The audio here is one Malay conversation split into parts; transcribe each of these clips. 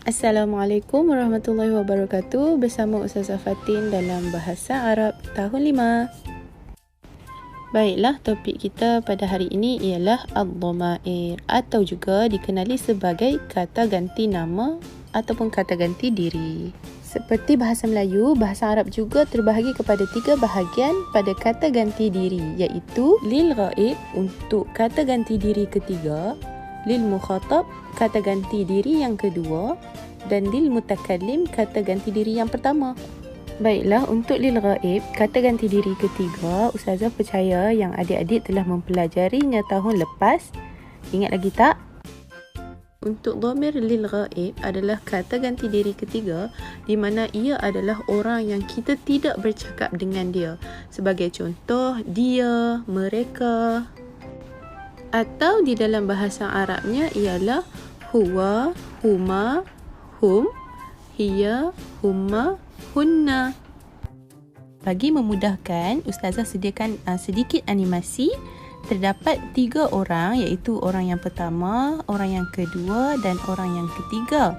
Assalamualaikum warahmatullahi wabarakatuh. Bersama Ustazah Fatin dalam Bahasa Arab tahun 5. Baiklah, topik kita pada hari ini ialah ad-dhamair atau juga dikenali sebagai kata ganti nama ataupun kata ganti diri. Seperti bahasa Melayu, bahasa Arab juga terbahagi kepada 3 bahagian pada kata ganti diri, iaitu lil ghaib untuk kata ganti diri ketiga, lil mukhatab kata ganti diri yang kedua, dan lil mutakallim kata ganti diri yang pertama. Baiklah, untuk lil ghaib kata ganti diri ketiga, Ustazah percaya yang adik-adik telah mempelajarinya tahun lepas. Ingat lagi tak? Untuk dhamir lil ghaib adalah kata ganti diri ketiga di mana ia adalah orang yang kita tidak bercakap dengan dia. Sebagai contoh, dia, mereka. Atau di dalam bahasa Arabnya ialah huwa, huma, hum, hiya, humma, hunna. Bagi memudahkan, Ustazah sediakan sedikit animasi. Terdapat 3 orang, iaitu orang yang pertama, orang yang kedua dan orang yang ketiga.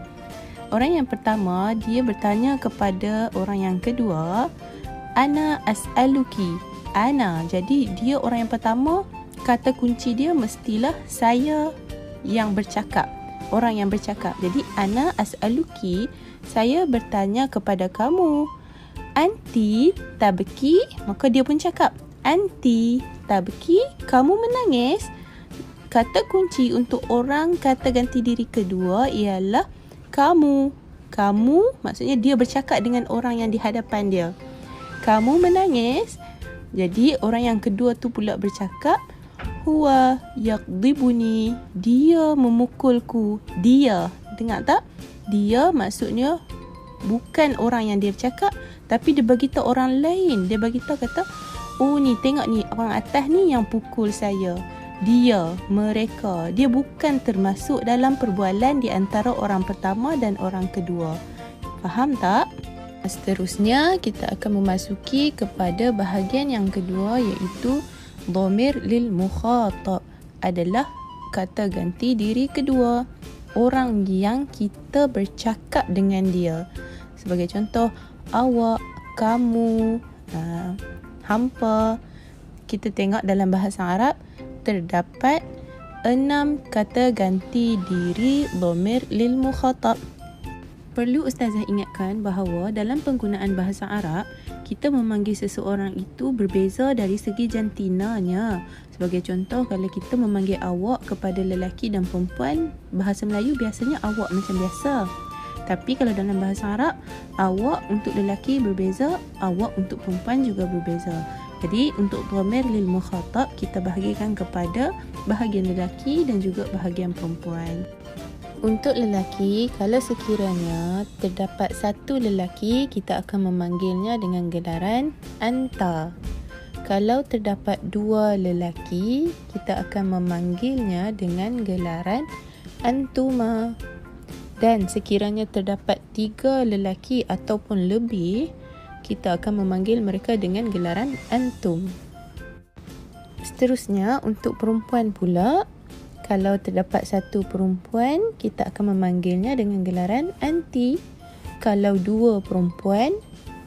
Orang yang pertama, dia bertanya kepada orang yang kedua, ana as'aluki. Ana, jadi dia orang yang pertama, kata kunci dia mestilah saya yang bercakap, orang yang bercakap. Jadi ana as'aluki, saya bertanya kepada kamu. Anti tabki, maka dia pun cakap anti tabki, kamu menangis. Kata kunci untuk orang kata ganti diri kedua ialah kamu. Kamu maksudnya dia bercakap dengan orang yang di hadapan dia. Kamu menangis. Jadi orang yang kedua tu pula bercakap huwa yaqdibuni, dia memukulku. Dia, dengar tak? Dia maksudnya bukan orang yang dia cakap, tapi dia bagi tahu orang lain. Dia bagi tahu kata, oh ni tengok ni orang atas ni yang pukul saya. Dia, mereka. Dia bukan termasuk dalam perbualan di antara orang pertama dan orang kedua. Faham tak? Seterusnya kita akan memasuki kepada bahagian yang kedua, iaitu dhamir lil mukhatab, adalah kata ganti diri kedua, orang yang kita bercakap dengan dia. Sebagai contoh, awak, kamu, hampa. Kita tengok dalam bahasa Arab terdapat 6 kata ganti diri dhamir lil mukhatab. Perlu Ustazah ingatkan bahawa dalam penggunaan bahasa Arab, kita memanggil seseorang itu berbeza dari segi jantinanya. Sebagai contoh, kalau kita memanggil awak kepada lelaki dan perempuan, bahasa Melayu biasanya awak macam biasa. Tapi kalau dalam bahasa Arab, awak untuk lelaki berbeza, awak untuk perempuan juga berbeza. Jadi untuk dhamir lil mukhatab kita bahagikan kepada bahagian lelaki dan juga bahagian perempuan. Untuk lelaki, kalau sekiranya terdapat satu lelaki, kita akan memanggilnya dengan gelaran anta. Kalau terdapat 2 lelaki, kita akan memanggilnya dengan gelaran antuma. Dan sekiranya terdapat 3 lelaki ataupun lebih, kita akan memanggil mereka dengan gelaran antum. Seterusnya, untuk perempuan pula, kalau terdapat 1 perempuan, kita akan memanggilnya dengan gelaran anti. Kalau 2 perempuan,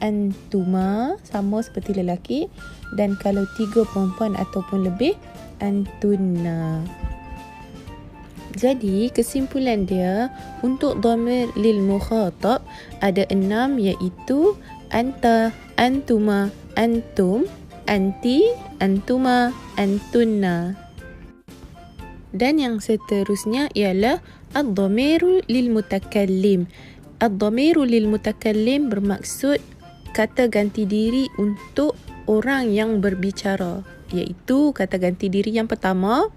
antuma, sama seperti lelaki. Dan kalau 3 perempuan ataupun lebih, antunna. Jadi kesimpulan dia, untuk dhamir lil mukhatab ada 6, iaitu anta, antuma, antum, anti, antuma, antunna. Dan yang seterusnya ialah ad-dhamiru lil mutakallim. Ad-dhamiru lil mutakallim bermaksud kata ganti diri untuk orang yang berbicara, iaitu kata ganti diri yang pertama.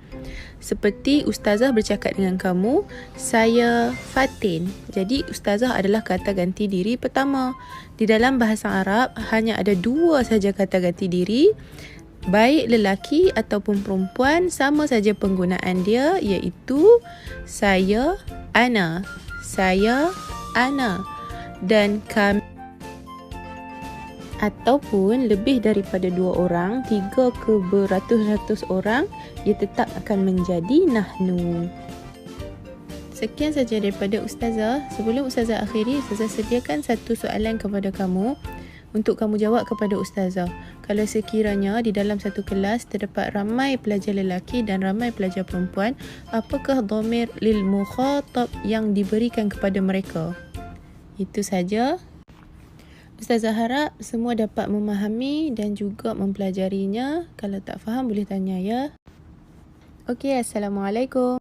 Seperti Ustazah bercakap dengan kamu, saya Fatin. Jadi Ustazah adalah kata ganti diri pertama. Di dalam bahasa Arab hanya ada 2 saja kata ganti diri. Baik lelaki ataupun perempuan, sama saja penggunaan dia, iaitu saya, ana. Saya, ana. Dan kami. Ataupun lebih daripada 2 orang, 3 ke beratus-ratus orang, ia tetap akan menjadi nahnu. Sekian saja daripada Ustazah. Sebelum Ustazah akhiri, Ustazah sediakan satu soalan kepada kamu untuk kamu jawab kepada Ustazah. Kalau sekiranya di dalam satu kelas terdapat ramai pelajar lelaki dan ramai pelajar perempuan, apakah dhamir lil mukhatab yang diberikan kepada mereka? Itu saja. Ustazah harap semua dapat memahami dan juga mempelajarinya. Kalau tak faham boleh tanya ya. Okey, Assalamualaikum.